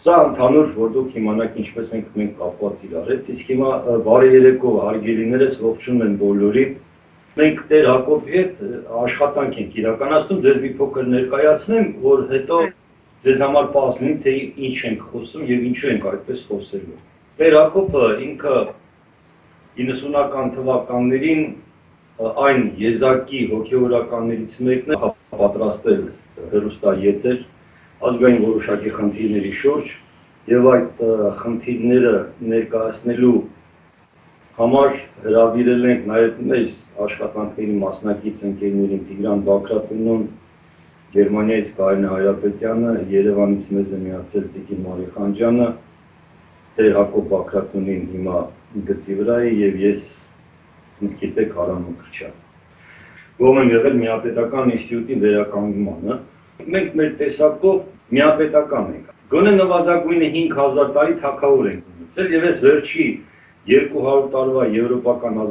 Սա ընդհանուր, որ դուք իմանաք ինչպես ենք մենք կապված իրար հետ, իսկ հիմա բարի երեկո հարգելիներս ողջունում են բոլորին։ Մենք Տեր Հակոբի հետ աշխատանք ենք իրականացնում, ձեզ մի փոքր ներկայացնեմ, որ հետո ձեզ համար պարզ լինի, թե ինչ ենք խոսում եւ ինչու ենք այդպես խոսելու։ Տեր Հակոբը ինքը 90-ական թվականներին այն եզակի հոգեորականներից մեկն է պատրաստել հեռուստաեթեր ազգային որոշակի խնդիրների շուրջ եւ այդ խնդիրները ներկայացնելու համար հրավիրել ենք նաեւ մեր աշխատանքների մասնակից ընկերներին Տիգրան Բաքրատունին, Գերմանիայից Կարինե Հայրապետյանը, Երևանից մեզ է միացել Տիկին Մարի Խանջյանը, Տեր Հակոբ Բաքրատունին հիմա գծի վրա է եւ ես ինձ գիտեք Արամ Մկրտչյան։ Ում եմ եղել Միապետական ինստիտուտի վերականգնմանը։ Մենք մեր տեսակով միապետական ենք։ Գոնե նվազագույնը 5000 տարի թագավոր ենք ունեցել եւ այս վերջի 200 տարվա եվրոպական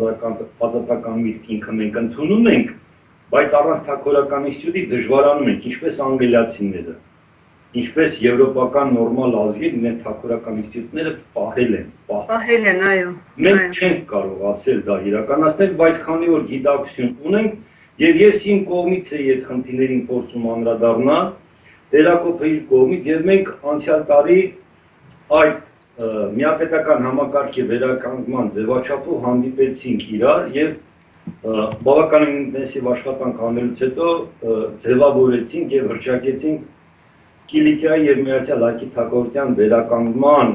ազատական միտք ինքը մենք ընդունում ենք, բայց առանց թագավորական ինստիտուտի դժվարանում ենք, ինչպես անգլիացիները, ինչպես եվրոպական նորմալ ազգեր իրենց թագավորական ինստիտուտները պահել են, այո։ Մենք չենք կարող ասել դա իրականացնել, բայց քանի որ գիտակցություն ունենք, եւ ես իմ կողմից էի այդ խնդիրներին փորձում անդրադառնալ, Տեր Հակոբը իր կողմից, եւ մենք անցյալ տարի այդ միապետական համակարգի վերականգնման ձևաչափով հանդիպեցինք իրար եւ բավականին ինտենսիվ աշխատանք անելուց հետո ձևավորեցինք եւ հրճակեցինք Կիլիկիայի եւ Միացյալ Հայկի թագավորության վերականգնման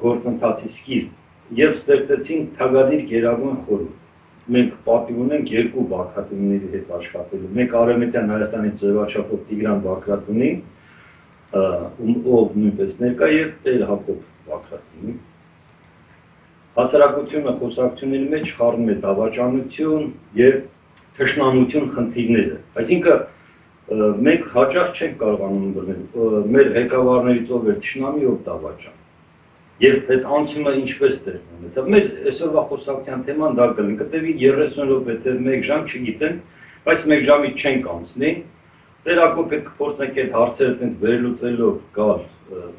գործընթացի սկիզբ եւ ստեղծեցինք Թագադիր Գերագույն խորհուրդ։ Մենք պատիվ ունենք երկու Բաքրատունիների հետ աշխատելու։ Մեկ Արևմտյան Հայաստանից ձևաչափով Տիգրան Բաքրատունին, ով նույնպես ներկա եւ Տեր Հակոբ Բաքրատունին։ Հասարակությունը խոսակցությունների մեջ խառնում է դավաճանություն եւ թշնամություն խնդիրները։ Այսինքն մենք հաճախ չենք կարողանում բռնել մեր ղեկավարներից ով է թշնամի, ով դավաճան։ Երբ այդ անցումը ինչպես տեղի ունեցավ, մեր այսօրվա խոսակցության թեման դա կլինի, կտևի 30 րոպե թե 1 ժամ, չգիտեմ, բայց 1 ժամից չենք անցնի։ Տեր Հակոբ հետ կփորձենք այդ հարցերը տենց վերլուծելով գալ։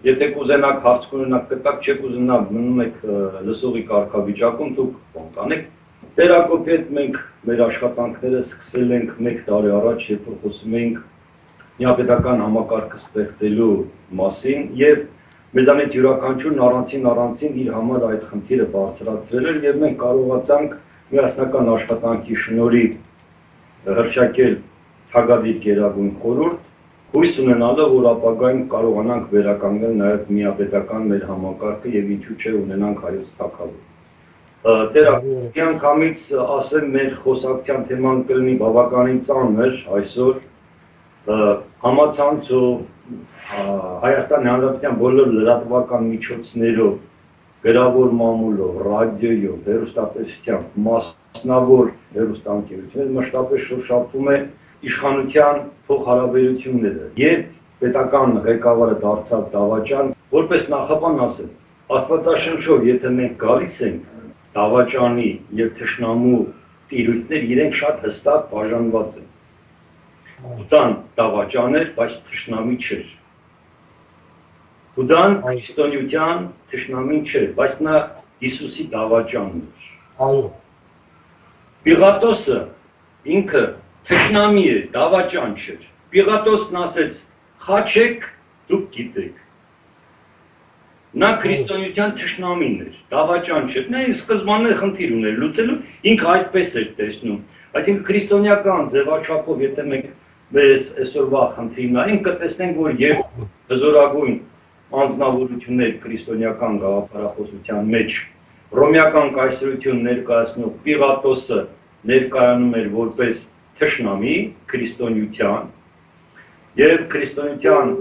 Եթե կուզենաք հարց կունենաք կտակ, չեք ուզենա մնում եք լսողի կարգավիճակում, դուք բան կանեք։ Տեր Հակոբի հետ մենք մեր աշխատանքները սկսել ենք 1 տարի առաջ, երբ խոսում էինք միապետական համակարգը ստեղծելու մասին եւ մեզանից յուրաքանչյուրն առանցին իր համար այդ խնդիրը բարձրացրել էր եւ մենք կարողացանք միասնական աշխատանքի շնորհիվ հրճակել Թագադիր Գերագույն խորհուրդ, հույս ունենալով, որ ապագայում կարողանանք վերականգնել նաեւ միապետական մեր համակարգը եւ ինչու՞ չէ ունենանք հայոց թագավոր։ Տեր Հակոբի անգամից ասեմ մեր խոսակցության թեման կլինի բավականին ծանր այսօր համացանցով Հայաստանի Հանրապետության բոլոր լրատվական միջոցներով, գրավոր մամուլով, ռադիոյով, հեռուստատեսությամբ, մասնավոր հեռուստաընկերություններ մշտապես շոշափում է իշխանության փոխհարաբերությունները եւ պետական ղեկավարը դարձավ դավաճան, որպես նախաբան ասել, Աստվածաշնչով եթե մենք գալիս ենք դավաճանի եւ թշնամու տիրույթներ, իրենք շատ հստակ բաժանված են։ Ուտան դավաճան էր, բայց թշնամի չէր։ Ուտան քրիստոնեության թշնամին չէր, բայց նա Հիսուսի դավաճանն էր։ Այո։ Պիղատոսը ինքը թշնամի էր, դավաճան չէր։ Պիղատոսն ասեց. «Խաչեք, դուք գիտեք»։ Նա քրիստոնեության թշնամին էր, դավաճան չէր։ Նա սկզբանե խնդիր ուներ լուծելու, ինքը այդպես էր տեսնում։ Բայց ինքը քրիստոնեական ձևաչափով, եթե մենք մեր այսօրվա խնդիրն նայենք, կտեսնենք, որ եւ հզորագույն անձնավորություններ քրիստոնեական գաղափարախոսության մեջ ռոմեական կայսրություն ներկայացնող Պիղատոսը ներկայանում էր որպես թշնամի քրիստոնեության եւ քրիստոնեության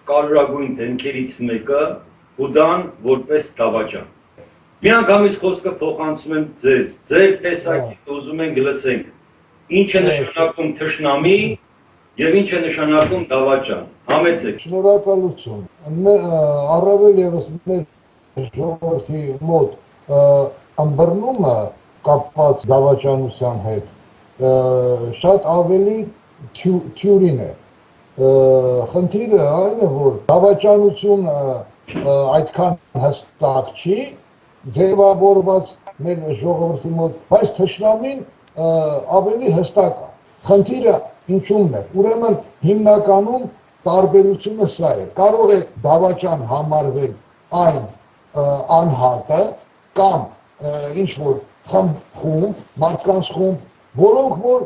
կարևորագույն դեմքերից մեկը Ուդան որպես դավաճան։ Միանգամից խոսքը փոխանցում եմ ձեզ, ձեր տեսակետից ուզում ենք լսենք, ինչ է նշանակում թշնամի եւ ինչ է նշանակում դավաճան։ Համեցեք։ Շնորհակալություն։ Առավել եւս մեր ժողովրդի մոտ ըմբռնումը կապված դավաճանության հետ շատ ավելի թյուրին է։ խնդիրը այն է, որ դավաճանությունը այդքան հստակ չի, ձևավորված մեր ժողովրդի մոտ, բայց թշնամին ավելի հստակ է։ Խնդիրը ինչումն է։ Ուրեմն հիմնականում տարբերությունը սա է։ Կարող է դավաճան համարվել այն անհատը կամ ինչ որ խումբ, մարդկանց խումբ, որոնք որ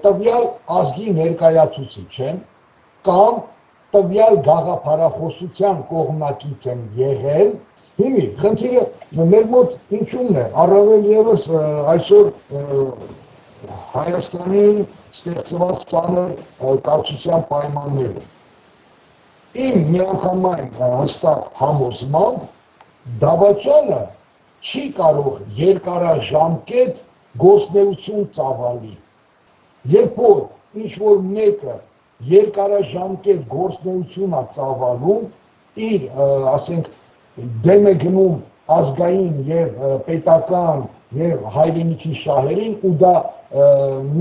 տվյալ ազգի ներկայացուցիչ են կամ տվյալ գաղափարախոսության կողմնակից են եղել։ Հիմի խնդիրը մեր մոտ ինչումն է, առավել ևս այսօր Հայաստանի ստեղծված ծանր կառուցության պայմաններում։ Իմ միանգամայն հստակ համոզմամբ դավաճանը չի կարող երկարաժամկետ գործունեություն ծավալի։ Երբ որ ինչ-որ մեկը երկարաժամկետ գործունեություն է ծավալում, իր, ասենք, դեմ է գնում ազգային եւ պետական եւ հայրենիքի շահերին ու դա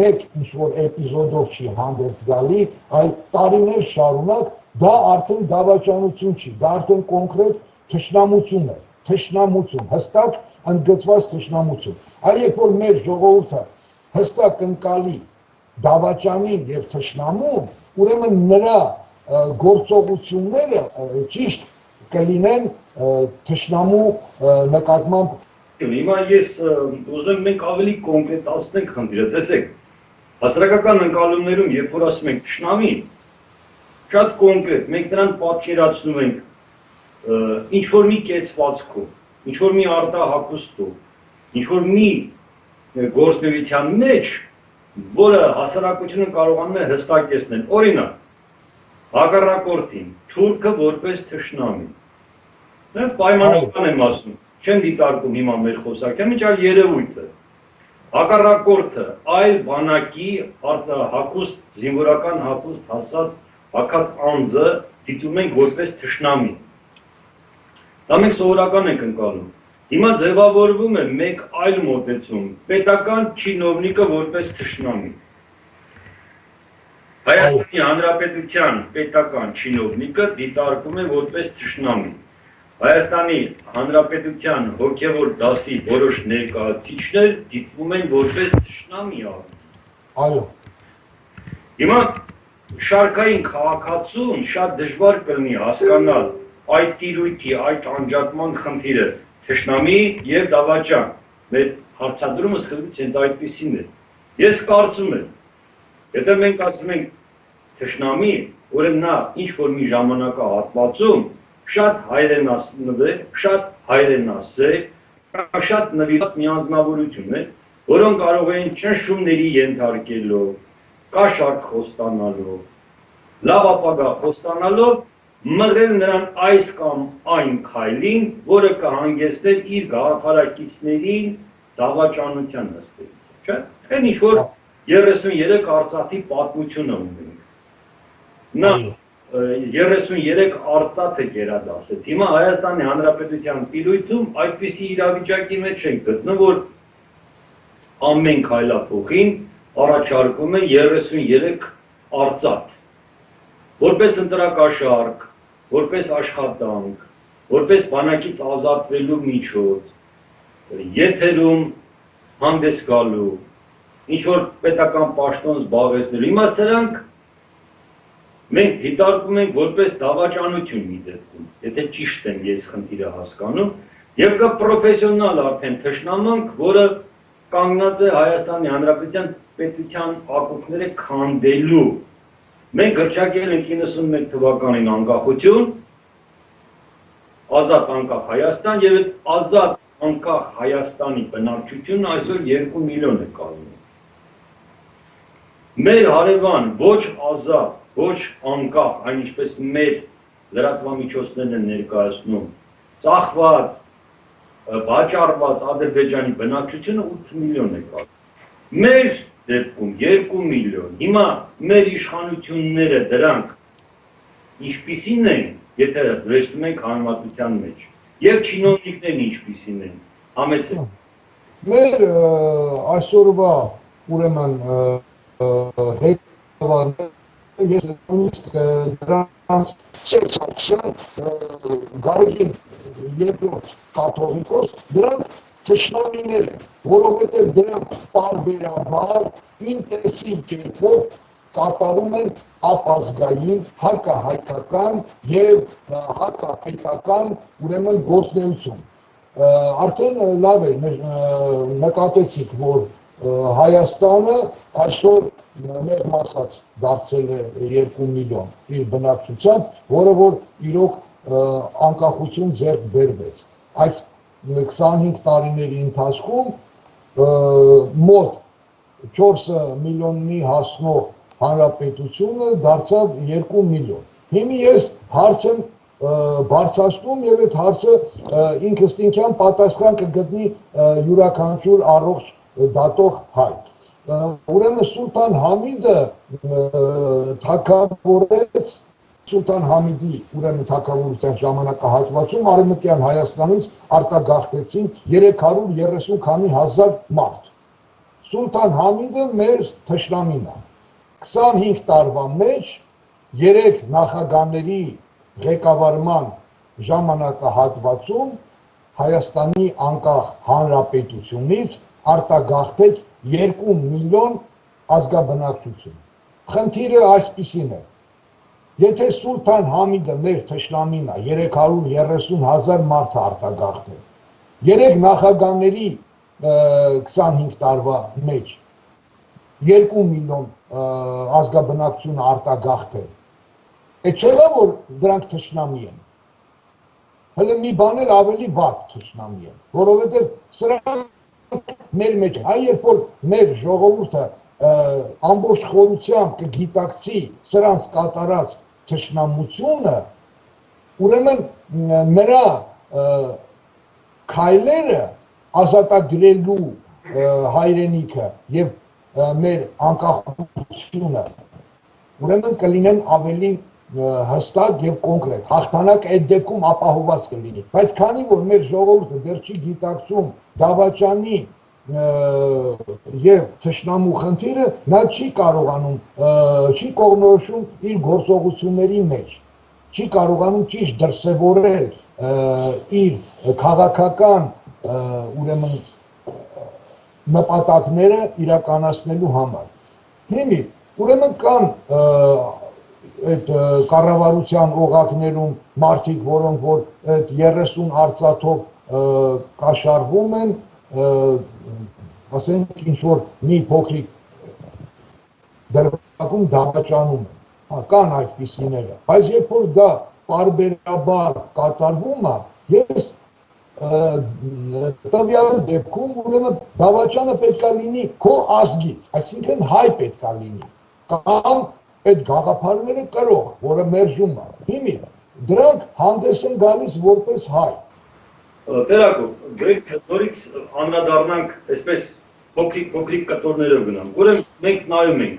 մեկ ինչ-որ էպիզոդով չի հանդես գալի, այլ տարիներ շարունակ, դա արդեն դավաճանություն չի, դա արդեն կոնկրետ թշնամություն է, թշնամություն, հստակ ընդգծված թշնամություն։ Այլ երբ որ մեր ժողովուրդը հստակ ընկալի դավաճանին եւ թշնամուն, ուրեմն նրա գործողությունները ճիշտ կլինեն թշնամու նկատմամբ։ Հիմա ես ուզում եմ մենք ավելի կոնկրետացնենք խնդիրը, տեսեք, հասարակական ընկալումներում, երբ որ ասում ենք թշնամի, շատ կոնկրետ, մենք նրան պատկերացնում ենք ինչ-որ մի կեցվածքով, ինչ-որ մի արտահակուստով, ինչ-որ մի գործունեության մեջ, որը հասարակությունը կարողանում է հստակեցնել։ Օրինակ, հակառակորդին, թուրքը որպես թշնամի։ Պայմանական եմ ասում, չեմ դիտարկում հիմա մեր խոսակցության մեջ, այլ երևույթը։ Հակառակորդը այլ բանակի հակուստ, զինվորական հակուստ հասած հակած անձը դիտում ենք որպես թշնամի։ Դա մենք սովորական ենք ընկալում։ Հիմա ձևավորվում է մեկ այլ մոտեցում, պետական չինովնիկը որպես թշնամի։ Հայաստանի Հանրապետության պետական չինովնիկը դիտարկում է որպես թշնամի։ Հայաստանի Հանրապետության հոգևոր դասի որոշ ներկայացուցիչներ դիտվում են որպես թշնամի ազգ։ Այո։ Հիմա շարքային քաղաքացուն շատ դժվար կլինի հասկանալ այդ տիրույթի, այդ անջատման խնդիրը թշնամի եւ դավաճան։ Մեր հարցադրումը սկզբից հենց այդպիսին է։ Ես կարծում եմ, եթե մենք ասում ենք թշնամի, ուրեմն նա ինչ որ մի ժամանակահատվածում շատ հայրենասնվեր, շատ հայրենասեր, շատ նվիրված միանձնավորություններ, որոնք կարող են ճնշումների ենթարկելով, կաշառք խոստանալով, լավ ապագա խոստանալով մղել նրան այս կամ այն քայլին, որը կհանգեցներ իր գաղափարակիցներին դավաճանության հստակեցին, չէ՞։ Այն ինչ որ 33 Արցախի պատմությունը ունենք։ Նա 33 արծաթը գերադասեց։ Հիմա Հայաստանի Հանրապետության տիրույթում այդպիսի իրավիճակի մեջ ենք գտնում, որ ամեն քայլափոխին առաջարկում է 33 արծաթ, որպես ընտրակաշառք, որպես աշխատանք, որպես բանակից ազատվելու միջոց, եթերում հանդես գալու, ինչ որ պետական պաշտոն զբաղեցնելու։ Հիմա սրանք մենք դիտարկում ենք որպես դավաճանություն մի դեպքում, եթե ճիշտ եմ ես խնդիրը հասկանում, եւ կա պրոֆեսիոնալ արդեն թշնամանք, որը կանգնած է Հայաստանի Հանրապետության պետության ակունքները քանդելու։ Մենք հռչակել ենք 91 թվականին անկախություն, ազատ անկախ Հայաստան եւ այդ ազատ անկախ Հայաստանի բնակչությունը այսօր 2 միլիոն է կազմում։ Մեր հարևան ոչ ազատ, ոչ անկախ, այն ինչպես մեր լրատվամիջոցներն են ներկայացնում, ծախված, վաճառված Ադրբեջանի բնակչությունը 8 միլիոն է կազմում։ Մեր դեպքում 2 միլիոն։ Հիմա մեր իշխանությունները դրանք ինչպիսին են, եթե վերցնում ենք համեմատության մեջ, եւ չինովնիկներն ինչպիսին են, համեցեք։ Մեր այսօրվա ուրեմն հետևանքները ես նույնիսկ դրանց ծեցացան Գարեգին երկրորդ կաթողիկոս, դրանք թշնամիներ են, որովհետև դրանք պարբերաբար ինտենսիվ կերպով կատարում են ապազգային, հակահայկական և հակապետական ուրեմն գործունեություն։ Արդեն լավ է նկատեցիք, որ Հայաստանը այսօր մեր մասած դարձել է 2 միլիոն իր բնակչությամբ, որը որ իրոք անկախություն ձեռք բերվեց։ Այս 25 տարիների ընթացքում մոտ 4 միլիոնի հասնող հանրապետությունը դարձավ 2 միլիոն։ Հիմա ես հարց եմ բարձրացնում և այդ հարցը ինքնըստինքյան պատասխան կգտնի յուրաքանչյուր առողջ դատող հայ։ Ուրեմն Սուլթան Համիդը թագավորեց Սուլթան Համիդի ուրեմն թագավորության ժամանակահատվածում Արևմտյան Հայաստանից արտագաղթեցին 330 քանի հազար մարդ։ Սուլթան Համիդը մեր թշնամին է։ 25 տարվա մեջ 3 նախագահների ղեկավարման ժամանակահատվածում Հայաստանի անկախ հանրապետությունից արտագաղթեց 2 միլիոն ազգաբնակչություն։ Խնդիրը այսպիսին է. եթե Սուլթան Համիդը մեր թշնամին է 330,000 մարդ արտագաղթել, 3 նախագահների 25 տարվա մեջ 2 միլիոն ազգաբնակչությունը արտագաղթել, այդ չէ՞ որ դրանք թշնամի են։ Հələ մի բան էլ ավելի վատ թշնամի են, որովհետև սրանք մեր մեջ, երբ որ մեր ժողովուրդը ամբողջ խորությամբ կգիտակցի սրանց կատարած թշնամությունը, ուրեմն նրա քայլերը ազատագրելու հայրենիքը և մեր անկախությունը ուրեմն կլինեն ավելի հստակ և կոնկրետ, հաղթանակ այդ դեպքում ապահովված կլինի, բայց քանի որ մեր ժողովուրդը դեռ չի գիտակցում դավաճանի և թշնամու խնդիրը, նա չի կարողանում, չի կողմնորոշում իր գործողությունների մեջ, չի կարողանում ճիշտ դրսևորել իր քաղաքական ուրեմն նպատակները իրականացնելու համար։ Հիմա ուրեմն կան այդ կառավարության օղակներում մարդիկ, որոնք որ այդ 30 արծաթով կաշառվում են, ասենք ինչ-որ մի փոքրիկ դրվագում դավաճանում են, կան այդպիսիները, բայց երբ որ դա պարբերաբար կատարվում է, ես տվյալ դեպքում ուրեմն դավաճանը պետք է լինի քո ազգից, այսինքն հայ պետք է լինի, կամ այդ գաղափարները կրող, որը մերժում է։ Հիմա դրանք հանդես են գալիս որպես հայ։ Տերակով, դրեք նորից անդրադառնանք այսպես փոքրիկ կտորներով գնանք, ուրեմն մենք նայում ենք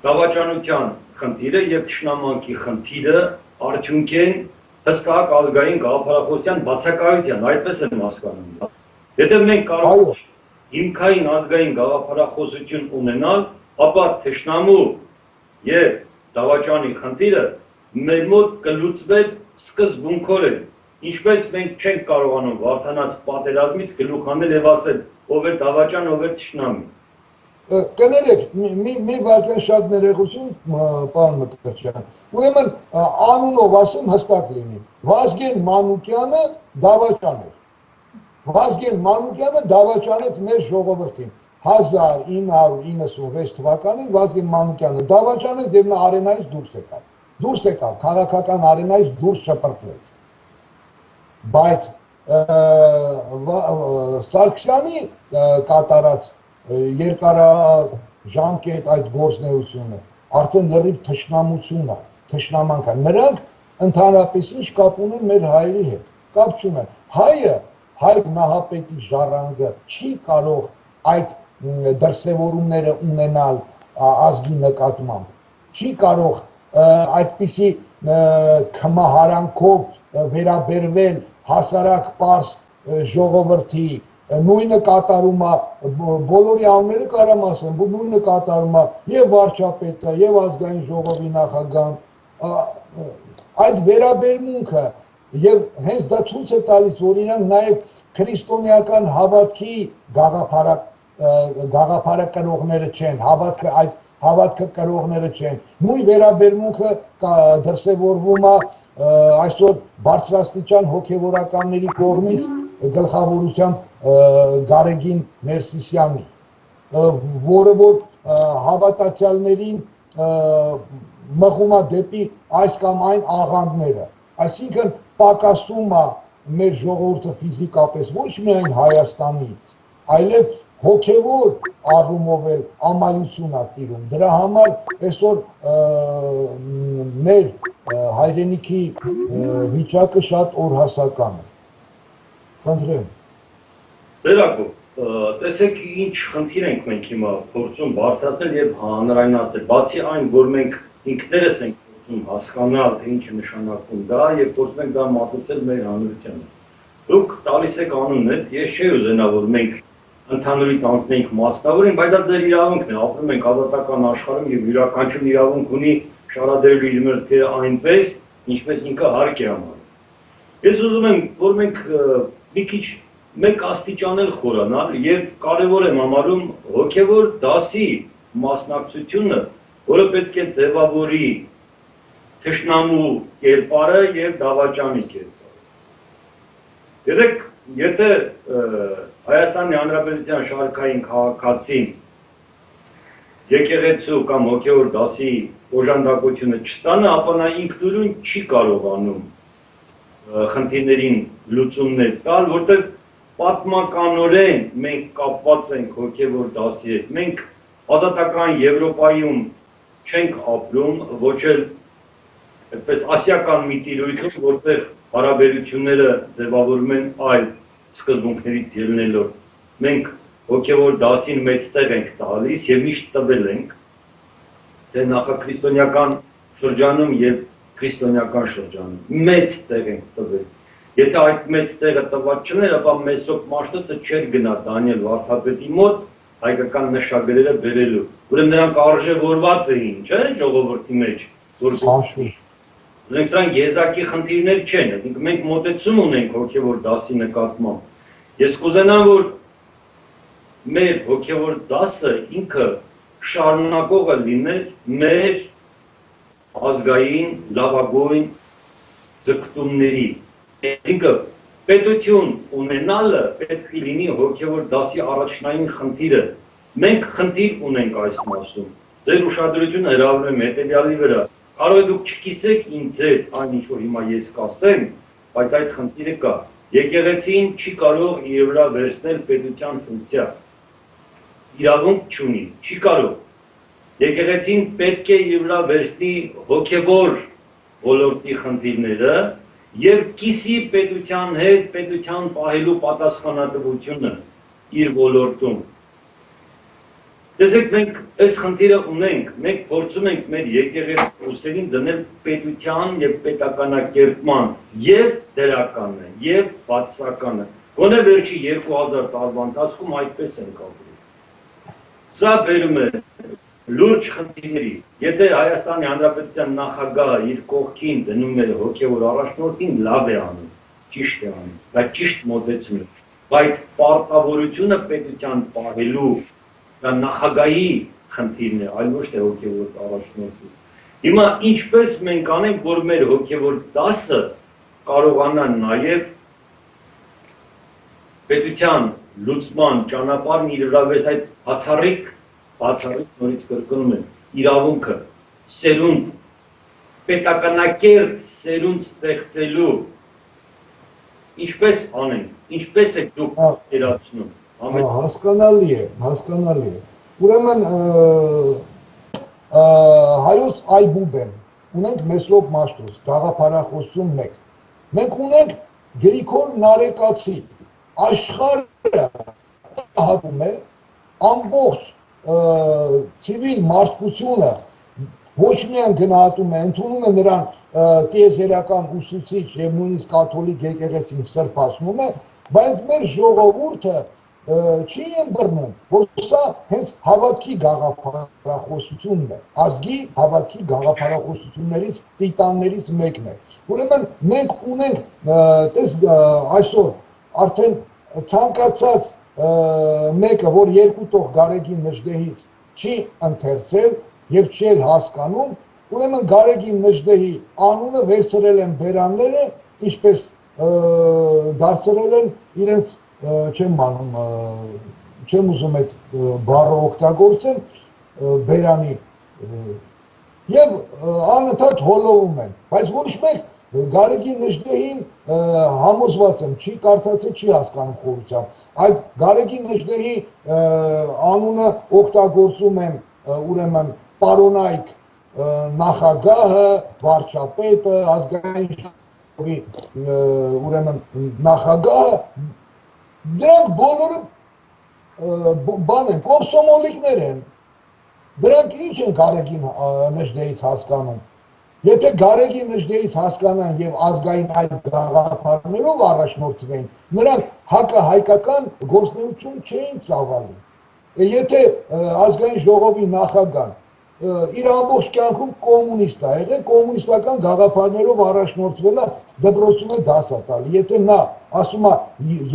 դավաճանության խնդիրը և թշնամանքի խնդիրը արդյունք են հստակ ազգային գաղափարախոսության բացակայության, այդպես եմ հասկանում։ Եթե մենք կարող ենք հիմքային ազգային գաղափարախոսություն ունենալ, ապա թշնամու և դավաճանի խնդիրը մեր մոտ կլուծվեն սկզբունքորեն, ինչպես մենք չենք կարողանում Վարդանանց պատերազմից գլուխ հանել և ասել ով է դավաճան, ով է թշնամի։ Կներեք, մի վարդան շատ ներողություն, պարոն Մկրտչյան, ուրեմն անունով ասեմ հստակ լինի, Վազգեն Մանուկյանը դավաճան էր, Վազգեն Մանուկյանը դավաճանեց մեր ժողովրդին, 1996 թվականին Վազգեն Մանուկյանը դավաճանեց և նա արենայից դուրս եկավ, քաղաքական արենայից դուրս շպրտվեց, բայց Սարգսյանի կատարած երկարաժամկետ այդ գործունեությունը արդեն լրիվ թշնամություն է, թշնամանք է, նրանք ընդհանրապես ինչ կապ ունեն մեր հայերի հետ, կապ չունեն, հայը, հայ նահապետի ժառանգը չի կարող այդ դրսևորումները ունենալ ազգի նկատմամբ, չի կարող այդպիսի քմահարանքով վերաբերվել հասարակ պարզ ժողովրդի նույնը կատարում է բոլորի անունները կարամ ասեմ, որ նույնը կատարում է եւ վարչապետը, եւ ազգային ժողովի նախագահան, այդ վերաբերմունքը եւ հենց դա ցույց է տալիս, որ իրանք նաեւ քրիստոնեական հավատքի գաղափարը կրողները չեն, այդ հավատքը կրողները չեն, նույն վերաբերմունքը դրսևորվում է այսօր բարձրաստիճան հոգևորականների կողմից գլխավորությամբ Գարեգին Ներսիսյանի, որը որ հավատացյալներին մղում է դեպի այս կամ այն աղանդները, այսինքն պակասում է մեր ժողովուրդը ֆիզիկապես ոչ միայն Հայաստանից, այլև հոգևոր առումով էլ ամալություն է տիրում, դրա համար այսօր մեր հայրենիքի վիճակը շատ օրհասական է, խնդրեմ։ Վերակո, տեսեք ինչ խնդիր ենք մենք հիմա փորձում բարձրացնել եւ հանրայնացնել, բացի այն, որ մենք ինքներս ենք փորձում հասկանալ, թե ինչ է նշանակում դա եւ փորձում ենք դա մատուցել մեր հանրությանը։ Դուք տալիս եք անուններ, ես չէի ուզենա, որ մենք ընդհանուրից անցնենք մասնավորին, բայց դա ձեր իրավունքն է, ապրում ենք ազատական աշխարհում եւ յուրաքանչյուր իրավունք ունի շարադրելու իր մտքերը այնպես, ինչպես ինքը հարկ է համարում։ Ես ուզում եմ, որ մենք մի քիչ մեկ աստիճանել խորանալ եւ կարեւոր եմ համարում հոգեվոր դասի մասնակցությունը, որը պետք է ձևավորի թշնամու կերպարը եւ դավաճանի կերպարը։ Երեք եթե Հայաստանի Հանրապետության շարքային քաղաքացին եկեղեցու կամ հոգևոր դասի օժանդակությունը չստանա, ապա նա ինքնուրույն չի կարողանում խնդիրներին լուծումներ տալ, որտեղ պատմականորեն մենք կապված ենք հոգևոր դասի հետ, մենք ազատական Եվրոպայում չենք ապրում, ոչ էլ այդպես ասիական մի տիրույթում, որտեղ հարաբերությունները ձևավորում են այլ սկզբունքներից ելնելով։ Մենք հոգևոր դասին մեծ տեղ ենք տալիս եւ միշտ տվել ենք, թե նախաքրիստոնեական շրջանում եւ քրիստոնեական շրջանում մեծ տեղ ենք տվել։ Եթե այդ մեծ տեղը տված չներ, ապա Մեսոպ Մաշտոցը չէր գնա Դանիել Վարդապետի մոտ հայկական նշագրերը բերելու։ Ուրեմն նրանք արժևորված էին, չէ՞, ժողովրդի մեջ, որ Սրանք եզակի խնդիրներ չեն, մենք մոտեցում ունենք հոգևոր դասի նկատմամբ։ Ես կուզենամ, որ մեր հոգևոր դասը ինքը շարունակողը լիներ մեր ազգային լավագույն ձգտումների։ Ինքը պետություն ունենալը պետք է լինի հոգևոր դասի առաջնային խնդիրը։ Մենք խնդիր ունենք այս մասում։ Ձեր ուշադրությունը հրավիրում եմ հետևյալի վրա։ Կարող է դուք չկիսեք ինձ հետ այն ինչ որ հիմա ես կասեմ, բայց այդ խնդիրը կա։ Եկեղեցին չի կարող իր վրա վերցնել պետության ֆունկցիա։ Իրավունք չունի, չի կարող։ Եկեղեցին պետք է իր վրա վերցնի հոգևոր ոլորտի խնդիրները եւ կիսի պետության հետ պետության պահելու պատասխանատվությունը իր ոլորտում։ Տեսեք, մենք այս խնդիրը ունենք, մենք փորձում ենք մեր եկեղեցին դնել պետության եւ պետականակերպման եւ դերականը եւ բացականը։ Գոնե վերջի 2000 տարվա ընթացքում այդպես ենք ապրում։ Սա բերում է լուրջ խնդիրների։ Եթե Հայաստանի Հանրապետության նախագահը իր կողքին դնում է հոգեվոր առաջնորդին, լավ է անում, ճիշտ է անում, բայց ճիշտ մոտեցում է։ Բայց պարտավորությունը պետության պահելու դա նախագահի խնդիրն է, այլ ոչ թե հոգևոր առաջնորդի։ Հիմա ինչպես մենք անենք, որ մեր հոգևոր դասը կարողանա նաև պետության լուծման ճանապարհն իր վրա վերցնել այդ բացառիկ նորից կրկնում եմ, իրավունքը, սերունդ, պետականակերտ սերունդ ստեղծելու, ինչպես անենք, ինչպես եք դուք երացնում։ Հասկանալի է։ Ուրեմն հայոց այբուբեն, ունենք Մեսրոպ Մաշտոց, գաղափարախոսություն 1։ Մենք ունենք Գրիգոր Նարեկացի, աշխարհը հատում է ամբողջ ցիվիլ մարդկությունը ոչ միայն գնահատում է, ընդունում է նրան տիեզերական ուսուցիչ եւ նույնիսկ կաթոլիկ եկեղեցին սրբացնում է, բայց մեր ժողովուրդը չի ըմբռնում, որ սա հենց հավատքի գաղափարախոսությունն է, ազգի հավատքի գաղափարախոսություններից տիտաններից մեկն է։ Ուրեմն մենք ունենք այսօր արդեն ցանկացած մեկը, որ երկու տող Գարեգին Նժդեհից չի ընթերցել եւ չի էլ հասկանում, ուրեմն Գարեգին Նժդեհի անունը վերցրել են բերանները, ինչպես դարձրել են իրենց չեմ ուզում այդ բառը օգտագործել բերանի եւ անընդհատ հոլովում են, բայց ոչ մեկ Գարեգին Նժդեհին համոզված եմ չի կարդացել, չի հասկանում խորությամբ, այդ Գարեգին Նժդեհի անունը օգտագործում են ուրեմն պարոնայք նախագահը, վարչապետը, ազգային ուրեմն նախագահը, դրանք բոլորը բան են, կոմսոմոլիկներ են, դրանք ինչ են Գարեգին Նժդեհից հասկանում, եթե Գարեգին Նժդեհից հասկանան եւ ազգային այդ գաղափարներով առաջնորդվեն, նրանք հակահայկական գործունեություն չէին ծավալի, եթե ազգային ժողովի նախագահան իր ամբողջ կյանքում կոմունիստ է եղել, կոմունիստական գաղափարներով առաջնորդվել է դպրոցում է դաս է տալի, եթե նա ասում է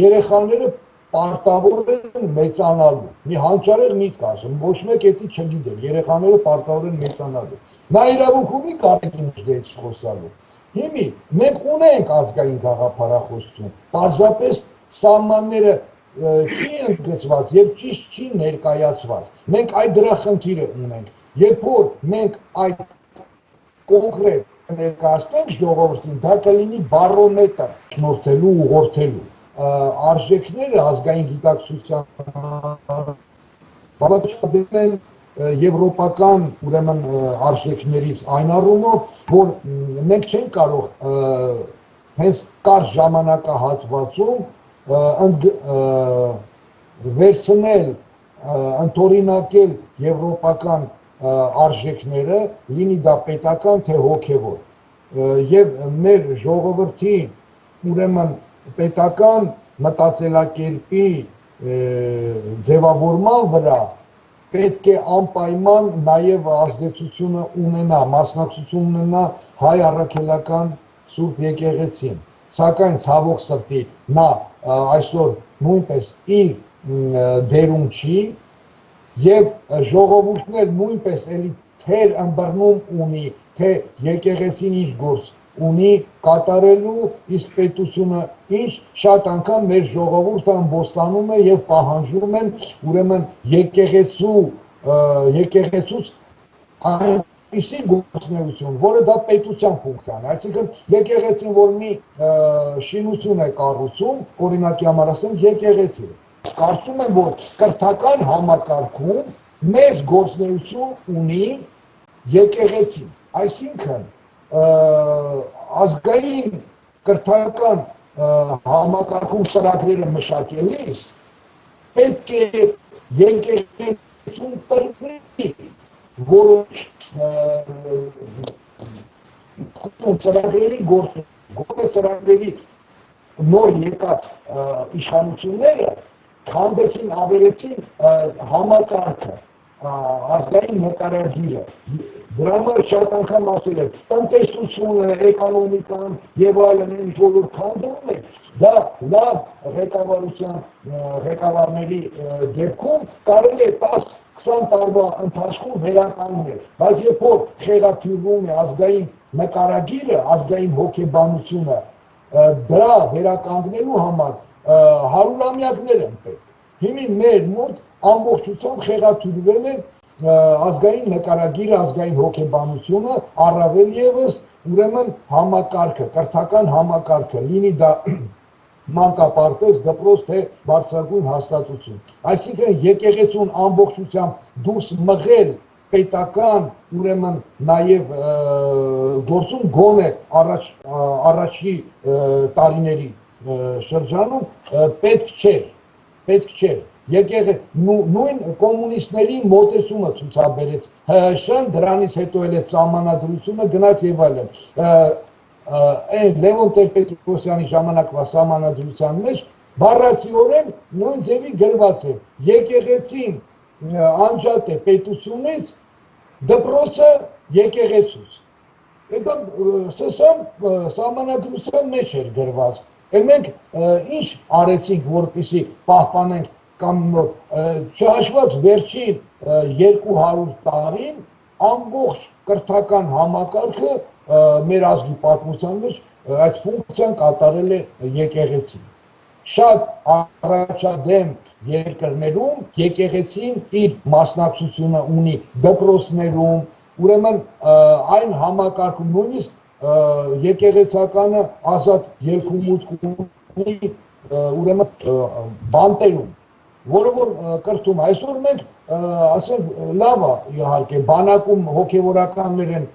երեխաները պարտավոր են մեծանալու, մի հանճարեղ միտք ասում, ոչ մեկ էդի չգիտեր, երեխաները պարտավոր են մեծանալու, նա իրավունք ունի Գարեգին Նժդեհից խոսալու, հիմի մենք ունենք ազգային գաղափարախոսություն, պարզապես սահմանները չի ընդգծված եւ ճիշտ չի ներկայացված, մենք այդ դրա խնդիրը ունենք, երբ որ մենք այդ կոնկրետ ներկայացնենք ժողովրդին, դա կլինի բարոմետր շնորհելու, ուղղորդելու արժեքները ազգային գիտակցության բավականին են եվրոպական ուրեմն արժեքներից այն առումով, որ մենք չենք կարող հենց կարճ ժամանակահատվածում վերցնել, ընդօրինակել եվրոպական արժեքները, լինի դա պետական թե հոգևոր եւ մեր ժողովրդի ուրեմն պետական մտածելակերպի ձևավորման վրա պետք է անպայման նաեւ ազդեցությունը ունենա, մասնակցություն ունենա հայ առաքելական Սուրբ եկեղեցին, սակայն ցավոք սրտի նա այսօր նույնպես իր դերում չի եւ ժողովուրդներ նույնպես էլի թեր ըմբռնում ունի, թե եկեղեցին ինչ գործ ունի կատարելու, իսկ պետությունը ինչ շատ անգամ մեր ժողովուրդը ամբոստանում է եւ պահանջում են ուրեմն եկեղեցուց այնպիսի գործունեություն, որը դա պետության ֆունկցիան, այսինքն եկեղեցին որ մի շինություն է կառուցում, օրինակի համար ասեմ եկեղեցի կարծում եմ, որ կրթական համակարգում մեծ գործունեություն ունի եկեղեցին, այսինքն ազգային կրթական համակարգում ծրագրերը մշակելիս պետք է եկեղեցուն տրվի որոշ ծրագրերի գործունեությունների նոր եկած իշխանությունները քանդեցին ավերեցին համակարգը, ազգային նկարագիրը, դրա համար շատ անգամ ասել է, տնտեսությունը, էկոնոմիկան եւ այլն ինչ որ քանդում է, դա լավ ղեկավարների դեպքում կարելի է 10-20 տարվա ընթացքում վերականգնել, բայց երբ որ խեղաթյուրվում է ազգային նկարագիրը, ազգային հոգեբանությունը, դրա վերականգնելու համար հարյուրամյակներ են պետք։ Հիմի մեր մոտ ամբողջությամբ խեղաթյուրվել է ազգային նկարագիրը, ազգային հոգեբանությունը, առավել եւս ուրեմն համակարգը, կրթական համակարգը, լինի դա մանկապարտեզ, դպրոց թե բարձրագույն հաստատություն։ Այսինքն եկեղեցուն ամբողջությամբ դուրս մղել պետական, ուրեմն նաև գործում գոնե առաջի տարիների շրջանում պետք չէր, նույն կոմունիստների մոտեցումը ցուցաբերեց ՀՀՇ-ն, դրանից հետո էլ է սահմանադրությունը գնաց եւ այլն։ Լևոն Տեր-Պետրոսյանի ժամանակվա սահմանադրության մեջ բառացիորեն նույն ձևի գրված է եկեղեցին անջատ է պետությունից դպրոցը եկեղեցուց դա սսամ սահմանադրության մեջ էր գրված մենք ինչ արեցինք որպեսզի պահպանենք կամ չհաշված վերջին 200 տարին ամբողջ կրթական համակարգը մեր ազգի պատմության մեջ այդ ֆունկցիան կատարել է եկեղեցին շատ առաջադեմ երկրներում եկեղեցին իր մասնակցությունը ունի դպրոցներում ուրեմն այն համակարգում նույնիսկ եկեղեցականը ազատ երկումուտք ունի ուրեմն բանտերում որը որ կրթում այսօր մենք ասենք լավ է իհարկե բանակում հոգևորականներ են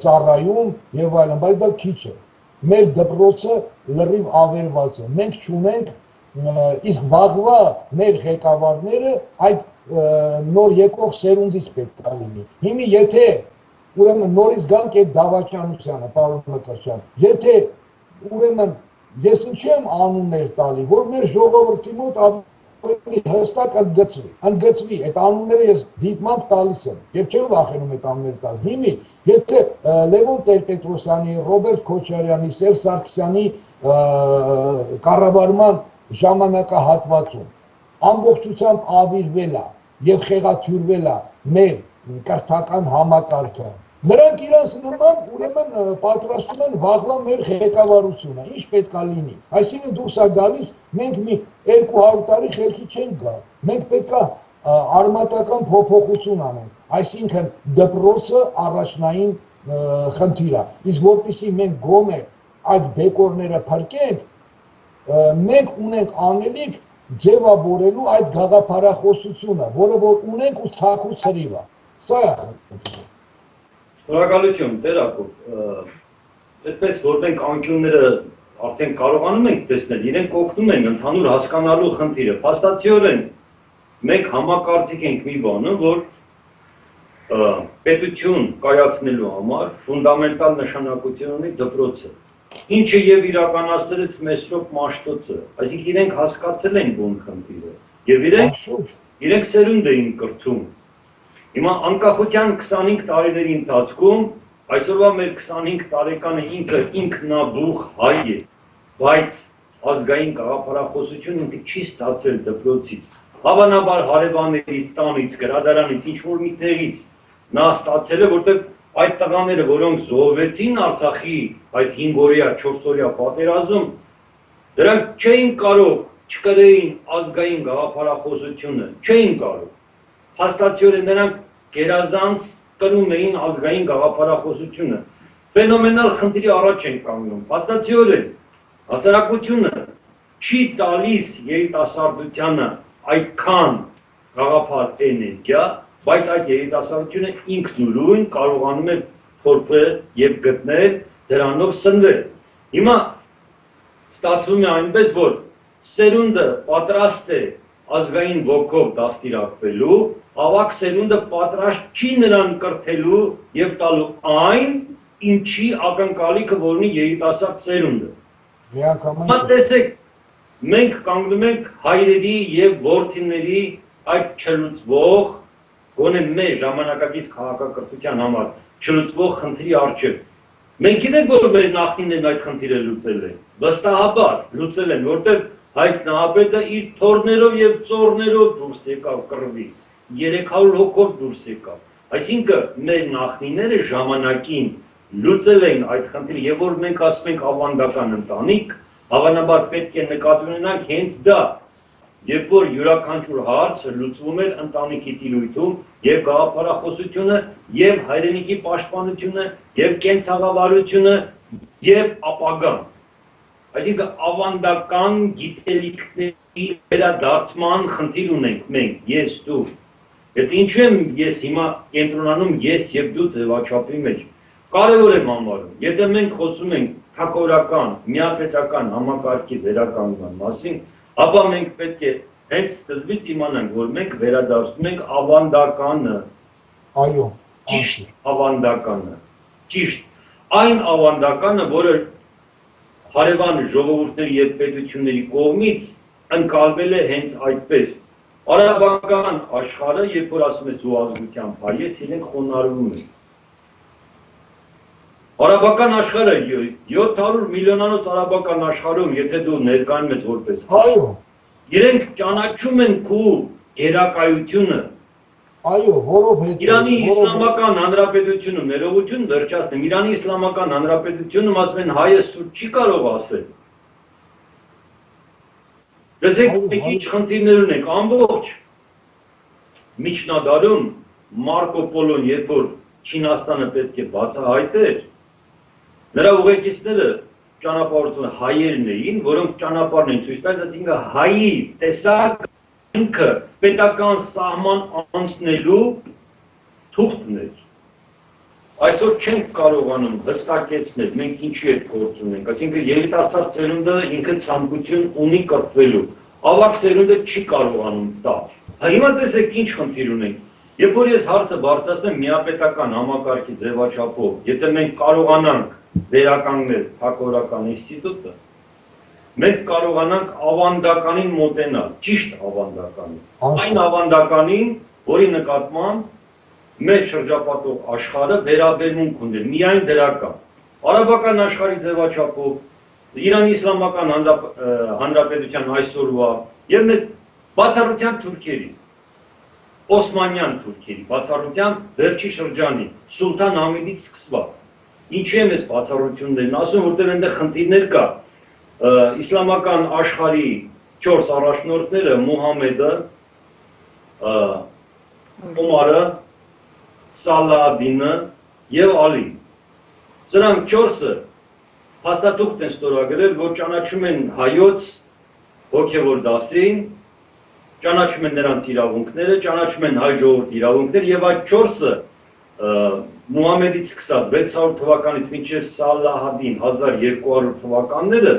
ծառայում եւ այլն բայց դա քիչ է մեր դպրոցը լրիվ ավերված է մենք չունենք իսկ վաղվա մեր ղեկավարները այդ նոր եկող սերունդից պետք է լինի հիմի եթե ուրեմն նորից գանք այդ դավաճանությանը պարոն Մկրտչյան եթե ուրեմն ես ինչի եմ անուններ տալի որ մեր ժողովրդի մոտ ավելի հստակ ընդգծվի այդ անունները ես դիտմամբ տալիս եմ եւ չեմ վախենում այդ անունները տալ հիմի եթե Լևոն Տեր-Պետրոսյանի Ռոբերտ Քոչարյանի Սերժ Սարգսյանի կառավարման ժամանակահատվածում ամբողջությամբ ավիրվել է եւ խեղաթյուրվել է մեր կրթական համակարգը նրանք իրենց նման ուրեմն պատրաստում են վաղվա մեր ղեկավարությունը ինչ պետք է լինի այսինքն դուրս է գալիս մենք մի 200 տարի խելքի չենք գա մենք պետք է արմատական փոփոխություն անենք այսինքն դպրոցը առաջնային խնդիր է իսկ որպեսզի մենք գոնե այդ բեկորները փրկենք մենք ունենք անելիք ձևավորելու այդ գաղափարախոսությունը որը որ ունենք ու ցակու ծրիվ է սա է Շնորհակալություն Տեր-Ակոբ այդպես որ մենք անկյունները արդեն կարողանում ենք տեսնել իրենք օգնում են ընդհանուր հասկանալու խնդիրը փաստացիորեն մենք համակարծիք ենք մի բանը որ պետություն կայացնելու համար ֆունդամենտալ նշանակություն ունի դպրոցը ինչը եւ իրականացրեց Մեսրոպ Մաշտոցը այսինքն իրենք հասկացել են բուն խնդիրը եւ իրենք սերունդ էին կրթում հիմա անկախության 25 տարիների ընթացքում այսօրվա մեր 25 տարեկանը ինքնաբուխ հայ է բայց ազգային գաղափարախոսություն ինքը չի ստացել դպրոցից հավանաբար հարևաններից տանից գրադարանից ինչ որ միտեղից նա ստացել է որտեղ այդ տղաները որոնք զոհվեցին Արցախի այդ 5-օրյա 4-օրյա պատերազմում դրանք չէին կարող չկրեին ազգային գաղափարախոսությունը չէին կարող հաստատորեն նրանք գերազանց կրում էին ազգային գաղափարախոսությունը ֆենոմենալ խնդրի առաջ են կանգնում հաստատորեն հասարակությունը չի տալիս երիտասարդությանը այդքան գաղափար էներգիա բայց այդ երիտասարդությունը ինքնուրույն կարողանում է փորձել եւ գտնել դրանով սնվել հիմա ստացվում է այնպես որ սերունդը պատրաստ է ազգային ոգով դաստիարակվելու ավակ սերունդը պատրաստ չի նրան կրթելու եւ տալու այն ինչի ակնկալիքը որնի երիտասարդ սերունդը հիմա տեսեք մենք կանգնում ենք հայրերի եւ որդիների այդ չլուծվող գոնե մեր ժամանակակից քաղաքակրթության համար չլուծվող խնդրի առջև մենք գիտենք որ մեր նախնիներն այդ խնդիրը լուծել են վստահաբար լուծել են որտեղ Հայկ Նահապետը իր թորներով եւ ծորներով դուրս եկավ կռվի 300 հոգով դուրս եկավ այսինքն մեր նախնիները ժամանակին լուծել էին այդ խնդիրը եւ որ մենք ասում ենք ավանդական ընտանիք հավանաբար պետք է նկատի ունենանք հենց դա երբ որ յուրաքանչյուր հարցը լուծվում էր ընտանիքի տիրույթում եւ գաղափարախոսությունը եւ հայրենիքի պաշտպանությունը եւ կենցաղավարությունը եւ ապագան այսինքն ավանդական գիտելիքների վերադարձման խնդիր ունենք մենք ես դու այդ ինչու եմ ես հիմա կենտրոնանում ես եւ դու ձևաչափի մեջ կարևոր եմ համարում եթե մենք խոսում ենք թակորական միապետական համակարգի վերականգնման մասին ապա մենք պետք է հենց սկզբից իմանանք որ մենք վերադարձնում ենք ավանդականը այո ճիշտ ավանդականը ճիշտ այն ավանդականը որը հարևան ժողովուրդների եւ պետությունների կողմից ընկալվել է հենց այդպես։ Արաբական աշխարհը, երբ որ ասում ես դու ազգությամբ հայ ես, իրենք խոնարհվում են։ Արաբական աշխարհը 700 միլիոնանոց արաբական աշխարհում, եթե դու ներկայանում ես որպես Այո, իրենք ճանաչում են քո գերակայությունը։ այո, որովհետև Իրանի Իսլամական Հանրապետությունը ներողություն վերջացնեմ, Իրանի Իսլամական Հանրապետությունում ասում են հայը սուրճ չի կարող ասել։ Դեսեք մենք ինչ խնդիրներ ունենք, ամբողջ միջնադարում Մարկո Պոլոն, երբ որ Չինաստանը պետք է բացահայտեր, նրա ուղեկիցները ճանապարհորդում հայերն էին, որոնք ճանապարհն էին ցույց տալիս, ինքը հայի տեսակ ինքը պետական սահման անցնելու թուղթն էր։ Այսօր չենք կարողանում հստակեցնել մենք ինչի հետ գործ ունենք, այսինքն երիտասարդ ծերունդը ինքը ցանկություն ունի կրթվելու, ավագ ծերունդը չի կարողանում տալ։ Հիմա տեսեք ինչ խնդիր ունենք։ Երբ որ ես հարցը բարձրացնեմ միապետական համակարգի ձևաչափով, եթե մենք կարողանանք վերականգնել Թագավորական ինստիտուտը, մենք կարողանանք ավանդականին մոտենալ, ճիշտ ավանդականին, այն ավանդականին, որի նկատմամբ մեր շրջապատող աշխարհը վերաբերմունք ուներ, միայն դրական։ Արաբական աշխարհի ձևաչափով, Իրանի Իսլամական Հանրապետության այսօրվա եւ մեծ բացառությամբ թուրքերի, Օսմանյան թուրքերի, բացառությամբ վերջի շրջանի Սուլթան Համիդից սկսված։ Ինչի եմ այս բացառություններն ասում, որտեղ այնտեղ խնդիրներ կա։ Իսլամական աշխարհի 4 առաջնորդները Մուհամեդը, Օմարը, Սալահադինը եւ Ալին։ Սրանք 4-ը հաստատուղթ են ստորագրել, որ ճանաչում են հայոց հոգևոր դասին, ճանաչում են նրանց իրավունքները, ճանաչում են հայ ժողովրդի իրավունքները եւ այդ 4-ը Մուհամեդից սկսած 600 թվականից մինչև Սալահադին 1200 թվականները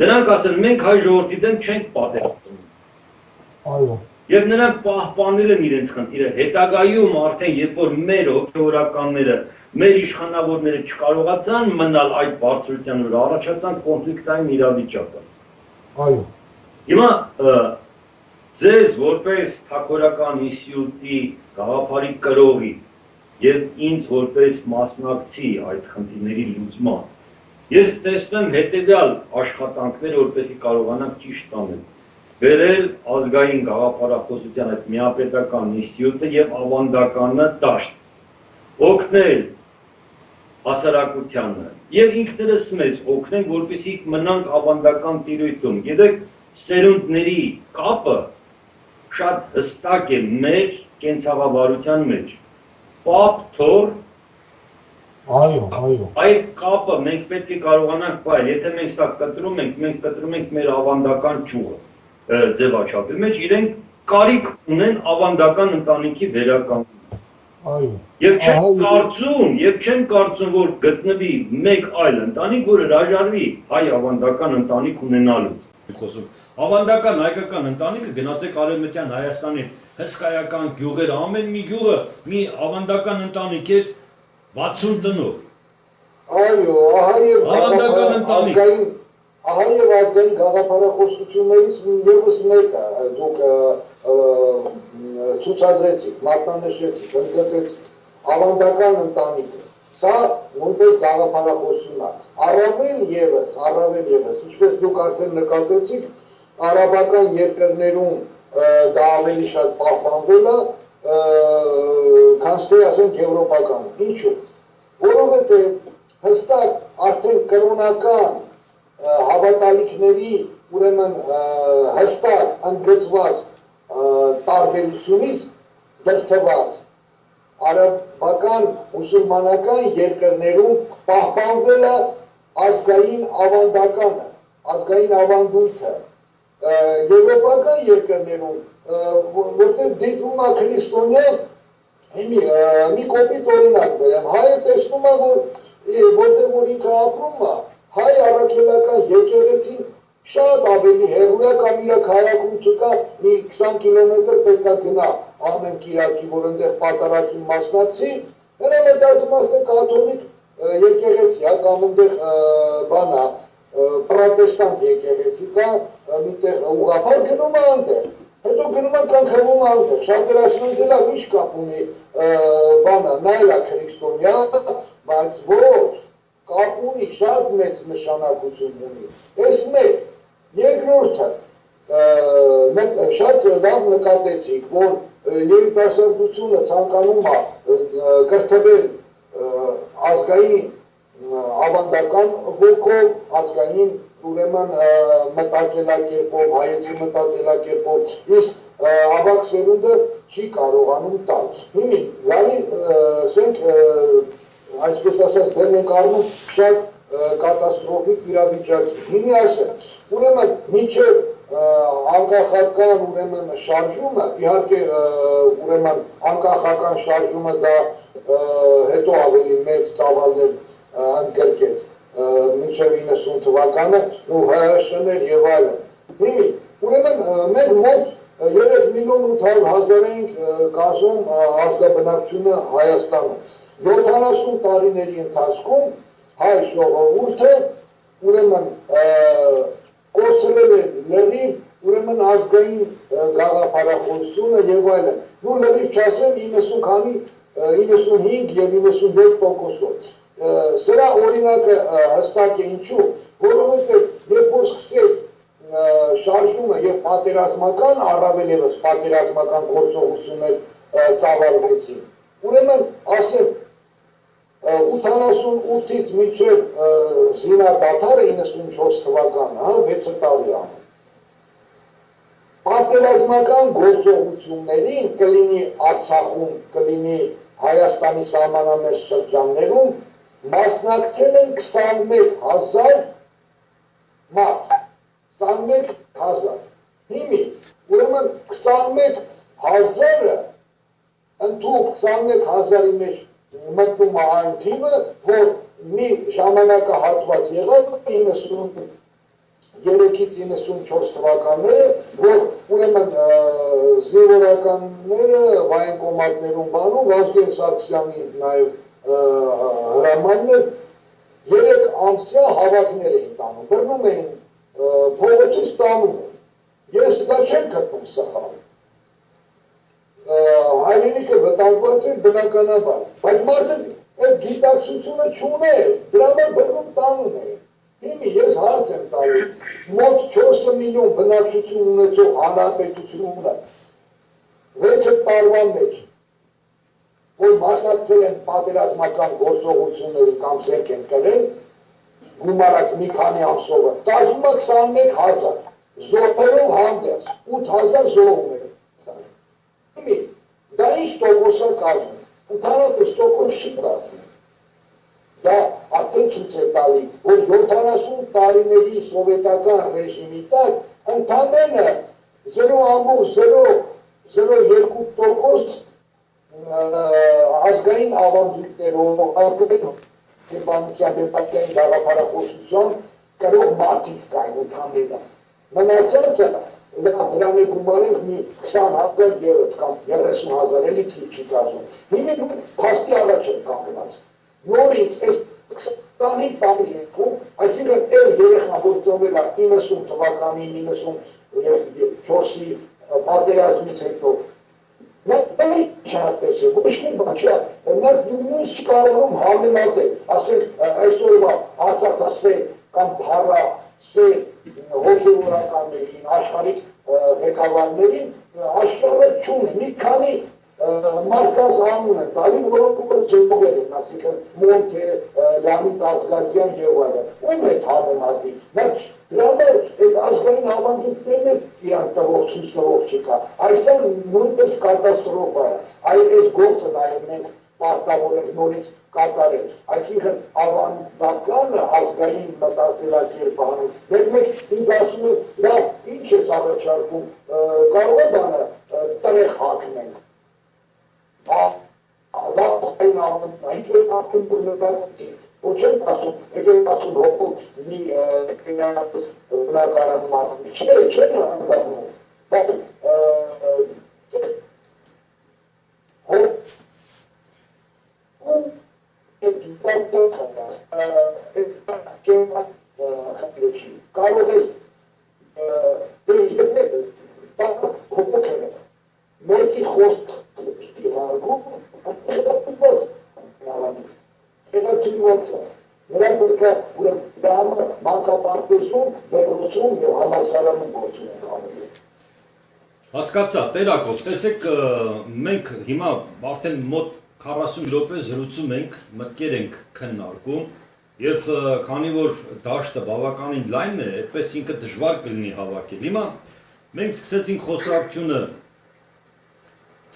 նրանք ասել մենք հայ ժողովրդի դեմ չենք պատերազմում։ այո, Եվ նրանք պահպանել են իրենց խնդիրը, հետագայում արդեն երբ որ մեր հոգևորականները, մեր իշխանավորները չկարողացան մնալ այդ բարձրության վրա, առաջացան կոնֆլիկտային իրավիճակը։ այո, Հիմա ձեզ որպես Թագավորական ինստիտուտի գաղափարի կրողի եւ ինձ որպես մասնակցի այդ խնդիրների լուծման, ես տեսնում հետեւյալ աշխատանքներ, որպեսզի կարողանանք ճիշտ անել։ Վերել ազգային գաղափարախոսության այդ միապետական ինստիտուտը եւ ավանդականը դաշտ, օգնել հասարակությանը եւ ինքներս մեզ օգնենք, որպեսզի մնանք ավանդական տիրույթում։ Գիտեք, սերունդների կապը շատ հստակ է մեր կենցաղավարության մեջ։ Պապ, թոր, այո, այո, այդ կապը մենք պետք է կարողանանք բայել, եթե մենք սա կտրում ենք, մենք կտրում ենք մեր ավանդական ճյուղը ձևաչափի մեջ, իրենք կարիք ունեն ավանդական ընտանիքի վերականգնման։ այո, Եվ չեմ կարծում, որ գտնվի մեկ այլ ընտանիք, որ հրաժարվի հայ ավանդական ընտանիք ունենալուց։ Ավանդական հայկական ընտանիքը գնացեք Արևմտյան Հայաստանի հսկայական գյուղեր, ամեն մի գյուղը մի ավանդական ընտանիք էր 60 տնով։ այո, Ավանդական ընտանիք։ ահա եւ ազգային գաղափարախոսություններից եւս մեկը դուք ցուցադրեցիք, մատնանշեցիք, ընդգծեցիք ավանդական ընտանիքը։ Սա նույնպես գաղափարախոսություն է։ Առավել եւս, ինչպես դուք արդեն նկատեցիք, արաբական երկրներում դա ավելի շատ պահպանվել է, քան թե ասենք եվրոպական։ Ինչու՞։ Որովհետեւ հստակ արդեն կրոնական հավատալիքների ուրեմն հստակ ընդգծված տարբերությունից դրդված արաբական մուսուլմանական երկրներում պահպանվել է ազգային ավանդականը, ազգային ավանդույթը, եվրոպական երկրներում, որտեղ դիտվում է քրիստոնյա մի կոպիտ օրինակ բերեմ, հայը տեսնում է, որտեղ որ ինքը ապրում է, հայ առաքելական եկեղեցին շատ ավելի հեռու է կամ իր քաղաքում չկա, մի 20 կիլոմետր պետք է գնա ամեն կիրակի, որ այնտեղ պատարագի մասնակցի, նրա մեծ իմաստը կաթոլիկ եկեղեցի է կամ այնտեղ բան է, պրոտեստանտ եկեղեցի կա, միտեղ ուղղափառ գնում է այնտեղ, հետո գնում է կնքվում է այնտեղ, շատերը ասում են դրա ինչ կապ ունի բանը, նայլա քրիստոնյա, բայց ոչ, կապ ունի, շատ մեծ նշանակություն ունի, այս մեկ, երկրորդը, շատ լավ նկատեցիք, որ երիտասարդությունը ցանկանում է կրթվել ազգային ավանդական ոգով, ազգային ուրեմն մտածելակերպով, հայեցի մտածելակերպով, իսկ ավագ սերունդը չի կարողանում տալ։ Հիմի, լավի, ասենք, այսպես ասած, դեռ ենք առնում շատ կատաստրոֆիկ իրավիճակի։ Հիմի ասեմ, ուրեմն մինչև անկախական ուրեմն շարժումը, իհարկե ուրեմն անկախական շարժումը դա հետո ավելի մեծ ծավալներ ընդգրկեց մինչև 90 թվականը ու ՀՀՇ-ներ եւ այլն։ Հիմի ուրեմն մենք մոտ 3 միլիոն 800 հազար ենք կազմում ազգաբնակչությունը Հայաստանում։ 70 տարիների ընթացքում հայ ժողովուրդը ուրեմն կորցրել է լրիվ ուրեմն ազգային գաղափարախոսությունը եւ այլն։ Ու լրիվ չասեմ 90 քանի 95 եւ 97%-ով։ Սրա օրինակը հստակ է ինչու, որովհետեւ երբ որ սկսեց շարժումը եւ պատերազմական առավել եւս պատերազմական գործողություններ ծավալվեցին։ Ուրեմն ասեմ 88-ից մինչև զինադադարը 94 թվականը, 6 տարի է։ Պատերազմական գործողություններին կլինի Արցախում, կլինի Հայաստանի սահմանամերձ շրջաններում մասնակցել են 21,000 մարդ, 21,000։ Հիմի, ուրեմն 21,000-ը ընդհուպ 21,000-ի մեջ մտնում է այն թիմը, որ մի ժամանակահատված եղավ 93-ից 94 թվականները, որ ուրեմն զինվորականները վայրենկոմատներում բանում, Վազգեն Սարգսյանի նաև հրամաններ 3 ամսյա հավաքներ էին տանում, բռնում էին փողոցից տանում են։ Ես դա չեմ գտնում սխալ։ Հայրենիքը վտանգված է բնականաբար, բայց մարդը այդ գիտակցությունը չուներ, դրա համար բռնում տանում է։ Հիմի ես հարց եմ տալիս, մոտ 4 միլիոն բնակչություն ունեցող հանրապետությունը 6 տարվա մեջ, որ մասնակցել են պատերազմական գործողությունների կամ զենք են կրել, գումարած մի քանի ամսովը, տածում է 21,000, զոհերով հանդերձ, 8,000 զոհում է։ Հիմի, դա ինչ տոկոս է կազմում, ընդհանրապես տոկոս չի կազմում։ Դա արդեն ցույց է տալի, որ 70 տարիների սովետական ռեժիմի տակ ընդամենը 0,02% ազգային ավանդույթներով, ազգային կերպանության դեպքային գաղափարախոսություն կրող մարդիկ կային ընդամենը։ Մնացածը դրանի գումարել մի 20,000 ևս կամ 30,000 էլի թիվ չի կազմում։ Հիմա փաստի առաջ են կանգնած։ Նորից այս 20 տարի երկու, այսինքն այդ երեխան որ ծնվել է 90 թվականի 94-ի պատերազմից հետո, նա չհատես է, ոչ մի բան չէ, նա նույնիսկ կարողում համեմատել, ասենք այսօրվա Արցախասեր կամ Փառասեր հոգևորականներին, աշխարհի ղեկավարներին, աշխարհը չունի, մի քանի մարդկանց անուն են տալի, որոնք զոհվել են, ասիկն Մոնթե, Լամիտ Ազգատյան եւ այլն։ Ում է համեմատի։ Դրա համար այդ ազգային ավանդույթներն էլ իրան տվող չկա։ Այսօր նույնպես կատաստրոֆա է։ Այս գործը նաև մենք պարտավոր ենք նորից կատարել։ Այսինքն ավանդականը ազգային մտածելակերպը մենք ինձ ասում ենք, լավ, ինչ է առաջարկում, կարող է բանը տրեղ հագնենք։ Ազգային ավանդույթը արդեն բնականացի։ Ոչ եմ ասում, եկեք ասում հոգուց մի կնյարատս բնակարան մարդի, չէ հանդարնում, բայց խնդրեցի, կարող ես դերիժները, կոպոքերը, մեկի խոսք ստիվարգում, հետատի ոցը, նրանք որկա դամը մանկապարտեսում, դեպրոցում և համասարանում գործում են կանելի։ Հասկացա, Տերակով, տեսեք, մենք հիմա արդեն մոտ 40 րոպե զրուցում ենք, մտքեր ենք քննարկում եւ քանի որ դաշտը բավականին լայն է, այդպես ինքը դժվար կլինի հավաքել։ Հիմա մենք սկսեցինք խոսակցությունը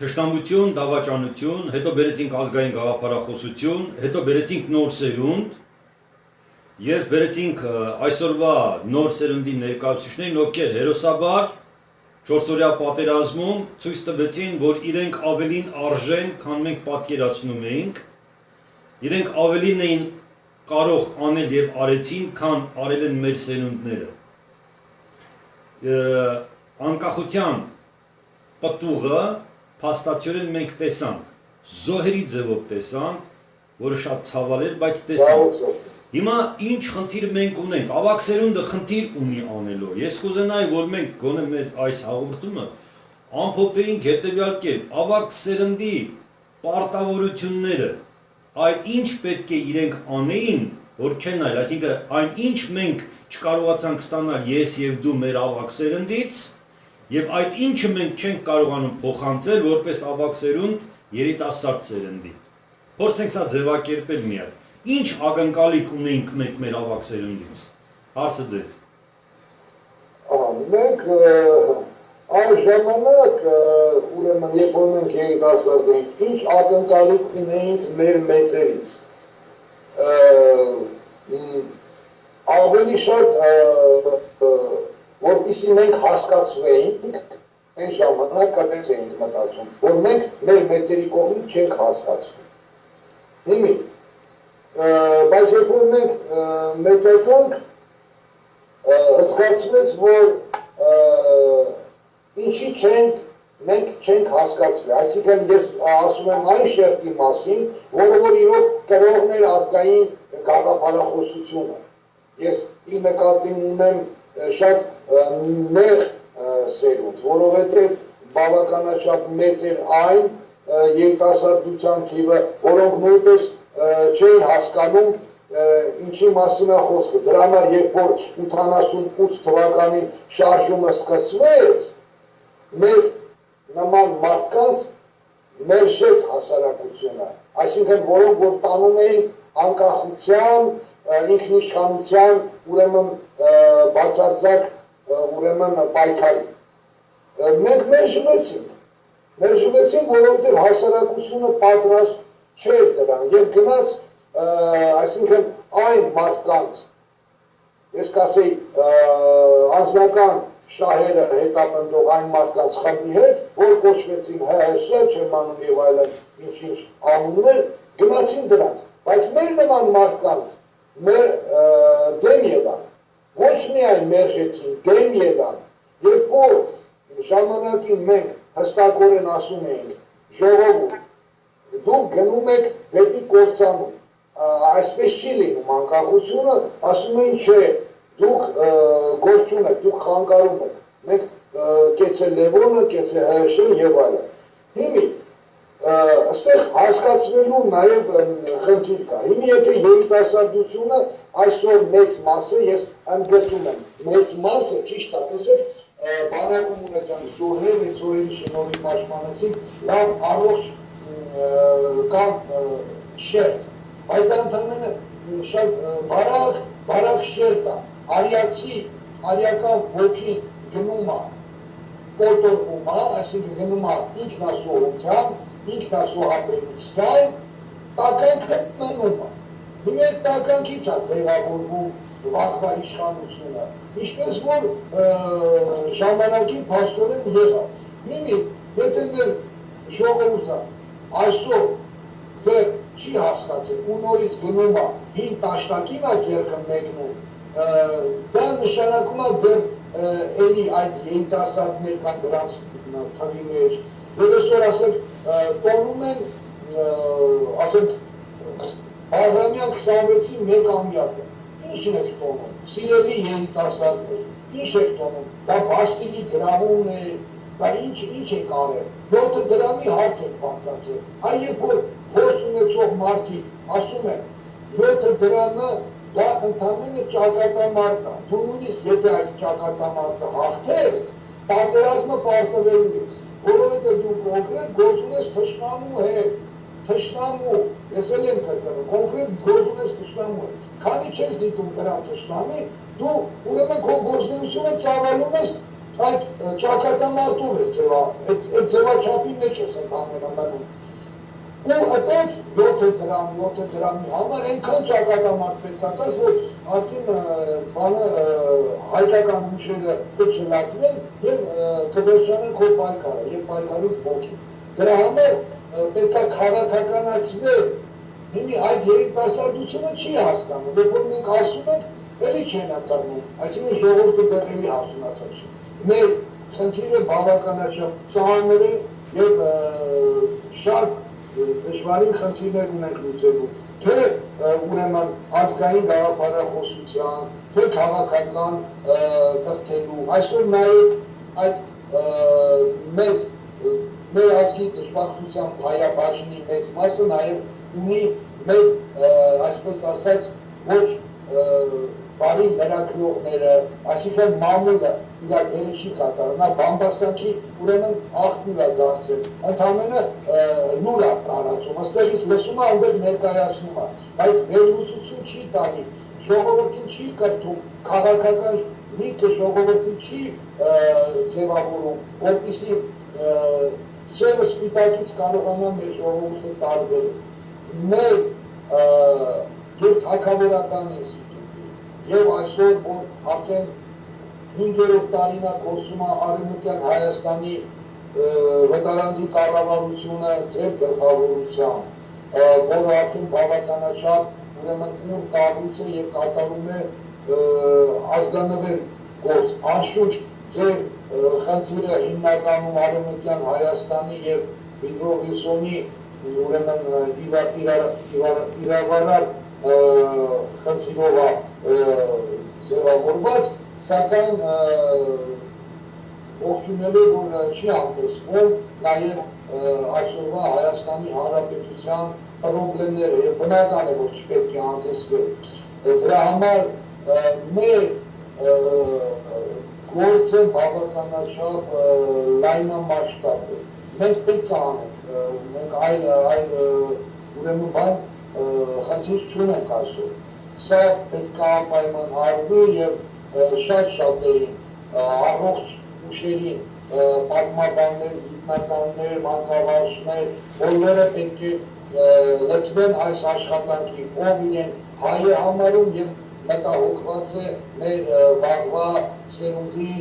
թշնամություն, դավաճանություն, հետո բերեցինք ազգային գաղափարախոսություն, հետո բերեցինք նոր սերունդ եւ բերեցինք այսօրվա նոր սերունդի ներկայացուցիչներին, ովքեր հերոսաբար Չորսօրյա պատերազմում ցույց տվեցին, որ իրենք ավելին արժեն, քան մենք պատկերացնում էինք, իրենք ավելին էին կարող անել եւ արեցին, քան արել են մեր սերունդները։ Անկախության պտուղը փաստացիորեն մենք տեսանք, զոհերի ձևով տեսանք, որը շատ ցավալ էր, բայց տեսանք։ Հիմա ինչ խնդիր մենք ունենք, ավակ սերունդը խնդիր ունի անելով։ Ես կուզենայի, որ մենք գոնե մեր այս հաղորդումը ամփոփեինք հետևյալ կերպ, ավակ սերնդի պարտավորությունները, այդ ինչ պետք է իրենք անեին, որ չեն այլ, այսինքն այն ինչ մենք չկարողացանք ստանալ ես եւ դու մեր ավակ սերնդից, եւ այդ ինչը մենք չենք կարողանում փոխանցել որպես ավակ սերունդ երիտասարդ սերնդի։ Փորձենք սա ձևակերպել միայն։ Ինչ ակնկալիք ունենք մենք մեր ավակ սերունդից։ Հարցը ձեզ։ Մենք այս ժամանակ ուրեմն երբ որ մենք երիտասարդ ենք, ինչ ակնկալիք ունենք մեր մեծերից։ Ավելի շատ որպեսզի մենք հասկացվեինք, այն ժամանակ կտենց էինք մտածում, որ մենք մեր մեծերի կողմից չենք հասկացվում։ Հիմի բայց երբ որ մենք մեծացանք, զգացվեց, որ ինչի մենք չենք հասկացվել, այսինքն ես ասում եմ այն շերտի մասին, որը որ իրոք կրողներ ազգային գաղափարախոսությունը։ Ես ի նկատի ունեմ շատ նեղ սերունդ, որովհետև բավականաչափ մեծ էր այն երիտասարդության թիվը, որոնք նույնպես չէին հասկանում ինչի մասին է խոսքը։ Դրա համար երբ որ 88 թվականին շարժումը սկսվեց, մեր նման մարդկանց մերժեց հասարակությունը, այսինքն որոնք որ տանում էին անկախության, ինքնիշխանության, ուրեմն բացարձակ ուրեմն պայքարի։ Մենք մերժվեցինք, որովհետև հասարակությունը պատրաստ չէր դրան, եւ գնաց, այսինքն այն մարդկանց, ես կասեի անձնական շահերը հետապնդող այն մարդկանց խմբի հետ, որ կոչվեցին ՀՀՍ, չեմ անում եւ այլն ինչ-ինչ անուններ, գնացին դրանց, բայց մեր նման մարդկանց մեր դեմ ելան, ոչ միայն մերժեցին, դեմ ելան, երբ որ ժամանակին մենք հստակորեն ասում էինք, ժողովուրդ, դուք գնում եք դեպի կործանում, այսպես չի լինում անկախությունը, ասում են չէ, դուք գործում եք, դուք խանգարում եք, մենք կեցե Լևոնը, կեցե ՀՀՇ եւ այլն։ Հիմի, այստեղ հասկացվելու նաեւ խնդիր կա, հիմի եթե երիտասարդությունը այսօր մեծ մասը, ես ընդգծում եմ, մեծ մասը ճիշտ է, տեսեք, բանակում ունեցան զոհեր, այս զոհերի շնորհիվ պաշտպանեցին, լավ առողջ կամ շերտ, բայց ընդհանրապես շատ բարակ շերտ է, արիական ոգին գնում է, կոտորվում է, այսինքն գնում է ինքնասոհության, ինքնասոհաբերության, տականքը մնում է։ Հիմա այդ տականքից է ձևավորվում վաղվա իշխանությունը, ինչպես որ ժամանակին փաստորեն եղավ։ Հիմի, եթե մեր ժողովուրդը այսօր դեռ չի հասկացել ու նորից գնում է հին տաշտակին է ձեռքը մեկնում, դա նշանակում է դեռ էլի այդ երիտասարդներ կան դրանց թվի մեջ, որ այսօր ասենք տոնում են, ասենք Բաղրամյան 26-ի մեկ ամյակը, ինչ եք տոնում, սիրելի երիտասարդներ, ինչ եք տոնում, դա բաստիկի գրավում է, դա ինչ եք արել, 7 դրամի հարց եք բացատրել, այ երբ որ փորձ ունեցող մարդիկ ասում են 7 դրամը դա ընդամենը ճակատամարտ է, դու նույնիսկ եթե այդ ճակատամարտը հաղթես, պատերազմը պարտվելու ես, որովհետև դու կոնկրետ գործ ունես թշնամու հետ, թշնամու, ես էլ եմ կրկնում, կոնկրետ գործ ունես թշնամու հետ, քանի չես դիտում դրան թշնամի, դու ուրեմն քո գործունեությունը ծավալում ես այդ ճակատամարտում ես այդ ձևաչափի մեջ ես ընդհանրապես ու այդպես 7 դրամի համար այնքան ճակատամարտ պետք է տաս, որ արդեն բանը հայկական ուժերը կչլատվեն և կվերջանեն քո պայքարը և պայքարուց ոգին։ Դրա համար պետք է քաղաքականացնել, հիմի այդ երիտասարդությունը չի հասկանում, երբ որ մենք ասում ենք, էլի չեն ակարնում, այսինքն ժողովուրդը դեռ էլի հասունացած չի։ Մեր խնդիրը բավականաչափ ծանր է և շատ դժվարին խնդիրներ ունենք լուծելու, թե ուրեմն ազգային գաղափարախոսության, թե քաղաքական կրթելու, այսօր նաև այդ մեր ազգի դժբախտության հայաբաժնի մեծ մասը նաև ունի մեր, այսպես ասած, ոչ բարի լրագրողները, այսինքն մամուլը իր դերը չի կատարում, նա Բամբասյանքի ուրեմն աղբյուր է դարձել, ընդամենը լուր է տարածում, ըստեղից լսում է, այնտեղ ներկայացնում է, բայց վերլուծություն չի տալի, ժողովրդին չի կրթում, քաղաքական միտքը ժողովրդին չի ձևավորում, որպեսզի սևը սպիտակից կարողանա մեր ժողովուրդը տարբերել։ Մեր և թագավորական ինստիտուտի և այսօր, որ արդեն 5-րդ տարին է գործում է Արևմտյան Հայաստանի վտարանդի կառավարությունը ձեր գլխավորությամբ, որը արդեն բավականաչափ ուրեմն ուր կառույց է և կատարում է ազգանվեր գործ, անշուշտ ձեր խնդիրը հիմնականում Արևմտյան Հայաստանի և Հիդրոհիսոնի ուրեմն իրավարար խնդիրով է ձևավորված, սակայն ողջունելու, որ չի անտեսվում նաև այսօրվա Հայաստանի Հանրապետության պրոբլեմները և բնական է, որ չպետք է անտեսվել։ Դրա համար մեր գործը բավականաչափ լայնամասշտաբ է։ Մենք պետք է անենք, մենք այլ ուրեմն բան խնդիր չունենք այսօր։ Սա պետք է անպայմանավորվի և շատ շատերին, առողջ ուժերին, պատմաբաններ, գիտնականներ, մանկավարժներ, բոլորը պետք է լծվեն այս աշխատանքի, ով իրեն հայ է համարում և մտահոգված է մեր վաղվա սերունդի,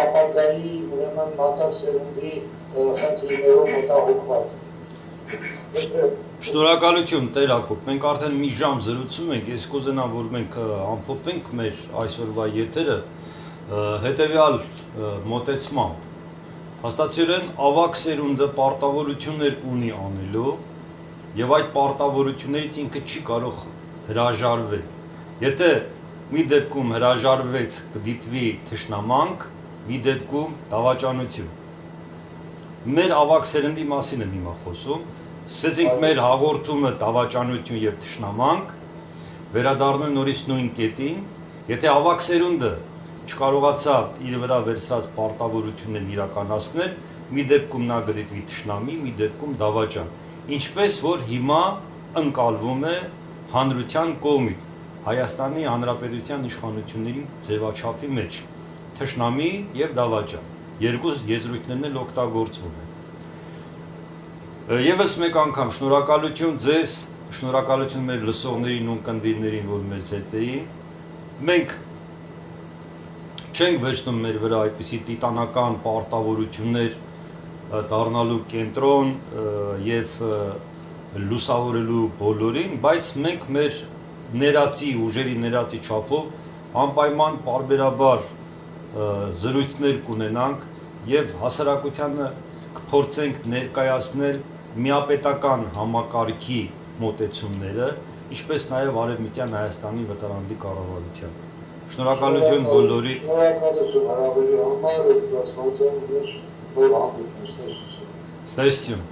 ապագայի, ուրեմն մատակ սերունդի խնդիրներով մտահոգված։ Շնորհակալություն Տեր Հակոբ, մենք արդեն մի ժամ զրուցում ենք, ես կուզենամ, որ մենք ամփոփենք մեր այսօրվա եթերը հետևյալ մոտեցմամբ։ Հաստատորեն ավագ սերունդը պարտավորություններ ունի անելու և այդ պարտավորություններից ինքը չի կարող հրաժարվել։ Եթե մի դեպքում հրաժարվեց կդիտվի թշնամանք, մի դեպքում դավաճանություն։ Մեր ավագ սերնդի մասին եմ հիմա խոսում, ասեցինք մեր հաղորդումը դավաճանություն և թշնամանք, վերադառնում նորից նույն կետին, եթե ավագ սերունդը չկարողացավ իր վրա վերցած պարտավորություններն իրականացնել, մի դեպքում նա կդիտվի թշնամի, մի դեպքում դավաճան, ինչպես որ հիմա ընկալվում է հանրության կողմից Հայաստանի Հանրապետության իշխանությունների ձևաչափի մեջ, թշնամի և դավաճան, երկու եզրույթներն էլ օգտագործվում են։ Եվս մեկ անգամ շնորհակալություն ձեզ, շնորհակալություն մեր լսողներին ու կնդիրներին, որ մեզ հետ էին։ Մենք չենք վերցնում մեր վրա այդպիսի տիտանական պարտավորություններ դառնալու կենտրոն և լուսավորելու բոլորին, բայց մենք մեր ներածի, ուժերի ներածի չափով անպայման պարբերաբար զրույցներ կունենանք և հասարակությանը կփորձենք ներկայացնել միապետական համակարգի մոտեցումները ինչպես նաև Արևմտյան Հայաստանի վտարանդի կառավարության։ Շնորհակալություն բոլորի։ Շնորհակալություն հարավերի համար, այս դասվածան նոր հանդիպում, Ստեսություն։